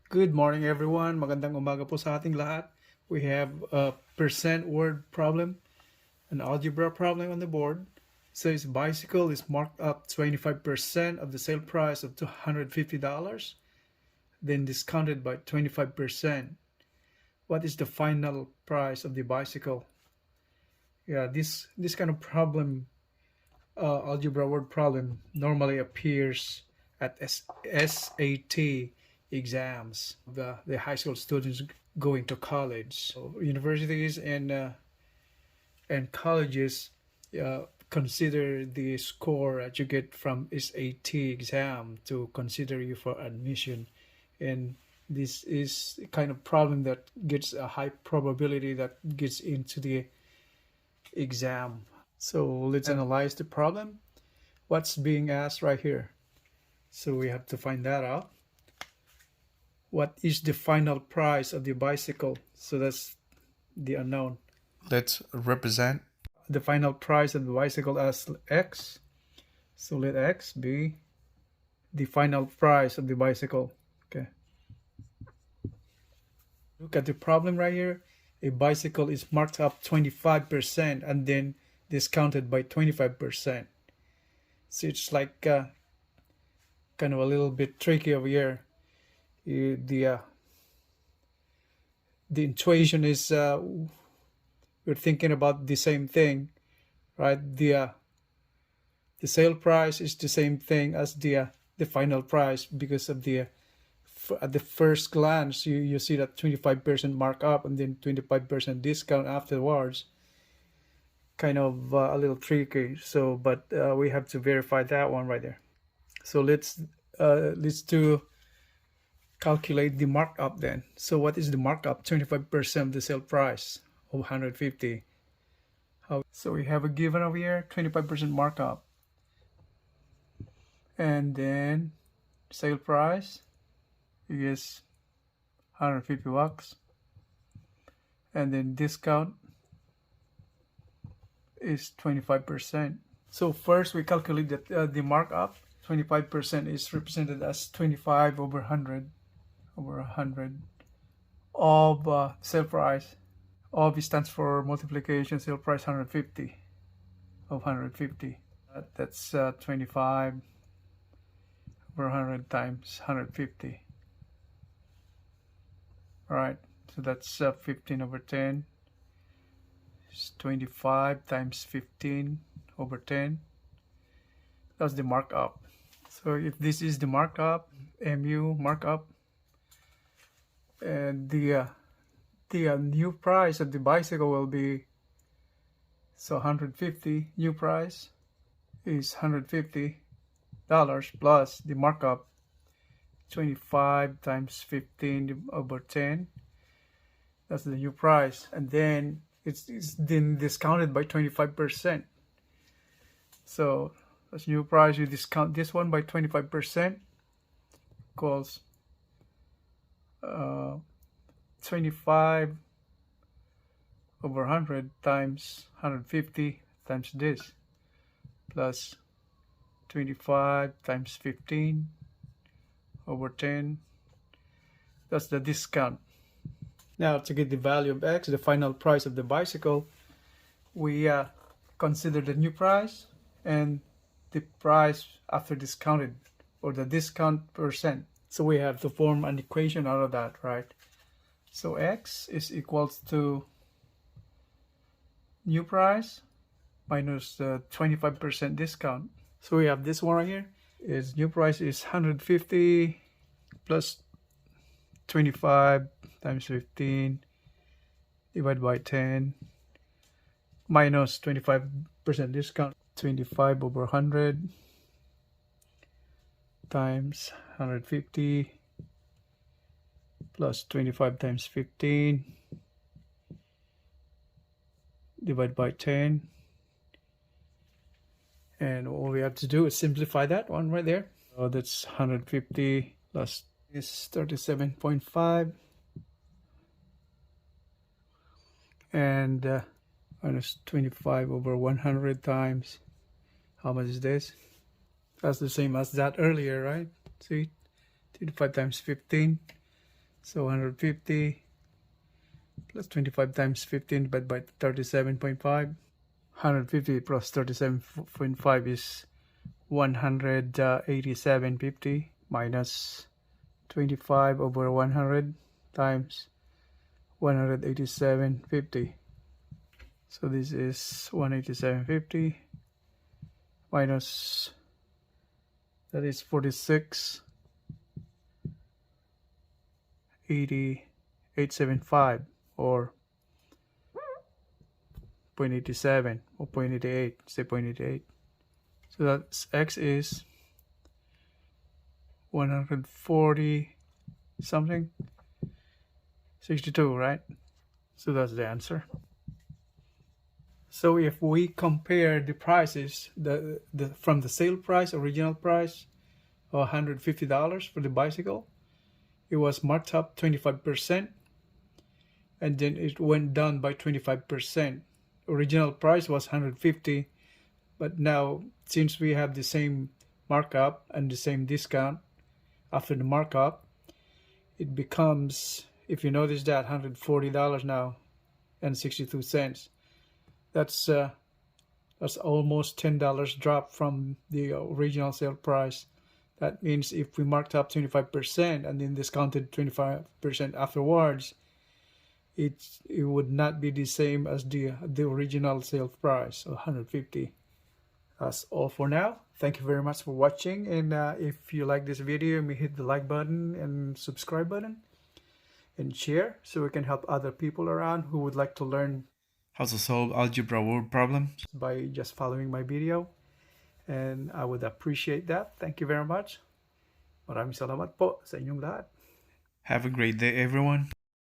Good morning everyone. Magandang umaga po sa ating lahat. We have a percent word problem, an algebra problem on the board. So his bicycle is marked up 25% of the sale price of $250, then discounted by 25%. What is the final price of the bicycle? Yeah, this kind of problem, algebra word problem, normally appears at SAT exams. The high school students going to college, so universities and colleges consider the score that you get from SAT exam to consider you for admission, and this is kind of problem that gets a high probability that gets into the exam. So let's analyze the problem. What's being asked right here? So we have to find that out. What is the final price of the bicycle? So that's the unknown. Let's represent the final price of the bicycle as X. So let X be the final price of the bicycle. Okay. Look at the problem right here. A bicycle is marked up 25% and then discounted by 25%. So it's like kind of a little bit tricky over here. The intuition is we're thinking about the same thing, right? The sale price is the same thing as the final price, because of the at the first glance you see that 25% markup and then 25% discount afterwards. Kind of a little tricky. So but we have to verify that one right there. So let's do calculate the markup then. So what is the markup? 25% of the sale price of 150. So we have a given over here, 25% markup. And then sale price is 150 bucks. And then discount is 25%. So first we calculate that the markup. 25% is represented as 25 over 100 of sale price. Of stands for multiplication, sale price 150 of 150. That's 25 over 100 times 150. All right, so that's 15 over 10. It's 25 times 15 over 10. That's the markup. So if this is the markup, MU markup, and the new price of the bicycle will be, so 150, new price is $150 plus the markup 25 times 15 over 10. That's the new price, and then it's then discounted by 25%. So that's new price. You discount this one by 25%, equals 25 over 100 times 150 times this, plus 25 times 15 over 10. That's the discount. Now to get the value of X, the final price of the bicycle, we consider the new price and the price after discounted, or the discount percent. So we have to form an equation out of that, right? So X is equals to new price minus the 25% discount. So we have this one right here. Is new price is 150 plus 25 times 15 divided by 10 minus 25% discount. 25 over 100 times 150 plus 25 times 15 divided by 10. And all we have to do is simplify that one right there. So that's 150 plus is 37.5 and minus 25 over 100 times, how much is this? That's the same as that earlier, right? See, 25 times 15 So 150 plus 25 times 15 divided by 37.5. 150 plus 37.5 is 187.50 minus 25 over 100 times 187.50. So this is 187.50 minus, that is 46.875 or 0.87 or 0.88, say 0.88. So that's x is 140 something, 62, right? So that's the answer. So if we compare the prices, from the sale price, original price of $150 for the bicycle, it was marked up 25%, and then it went down by 25%. Original price was 150, but now since we have the same markup and the same discount after the markup, it becomes, if you notice that, $140 now and 62 cents. That's almost $10 drop from the original sale price. That means if we marked up 25% and then discounted 25% afterwards, it would not be the same as the original sale price of 150. That's all for now. Thank you very much for watching, and if you like this video, you may hit the like button and subscribe button and share so we can help other people around who would like to learn how to solve algebra word problems by just following my video, and I would appreciate that. Thank you very much. Maraming salamat po sa inyong lahat. Have a great day, everyone.